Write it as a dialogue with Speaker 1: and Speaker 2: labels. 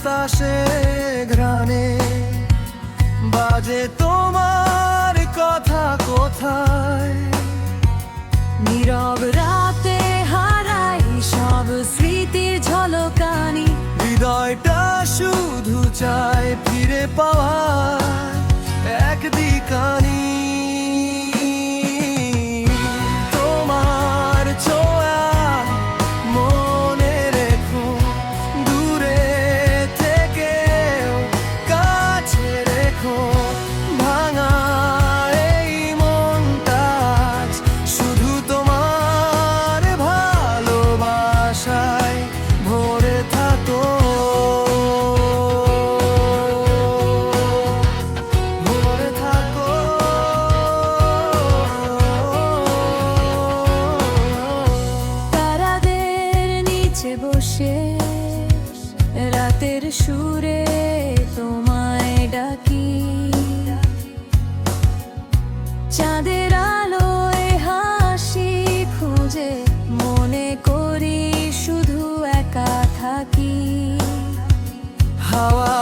Speaker 1: বাতাসে ঘ্রাণে বাজে তোমার কথা কোথায়।
Speaker 2: নীরব রাতে হারাই সব স্মৃতির ঝলকানি,
Speaker 1: হৃদয়টা শুধু চায় ফিরে পাওয়ার একদিকানি। তোমার ছোঁয়া মনে রেখো, দূরে থেকেও কাছে রেখো। ভাঙা এই মনটা আজ শুধু তোমার ভালোবাসায় ভরে থাকো, ভরে থাকো।
Speaker 2: তারাদের নিচে বসে রাতের সুরে তোমায় ডাকি, চাঁদের আলোয় হাসি খুঁজে মনে করি শুধু একা থাকি।
Speaker 1: হাওয়া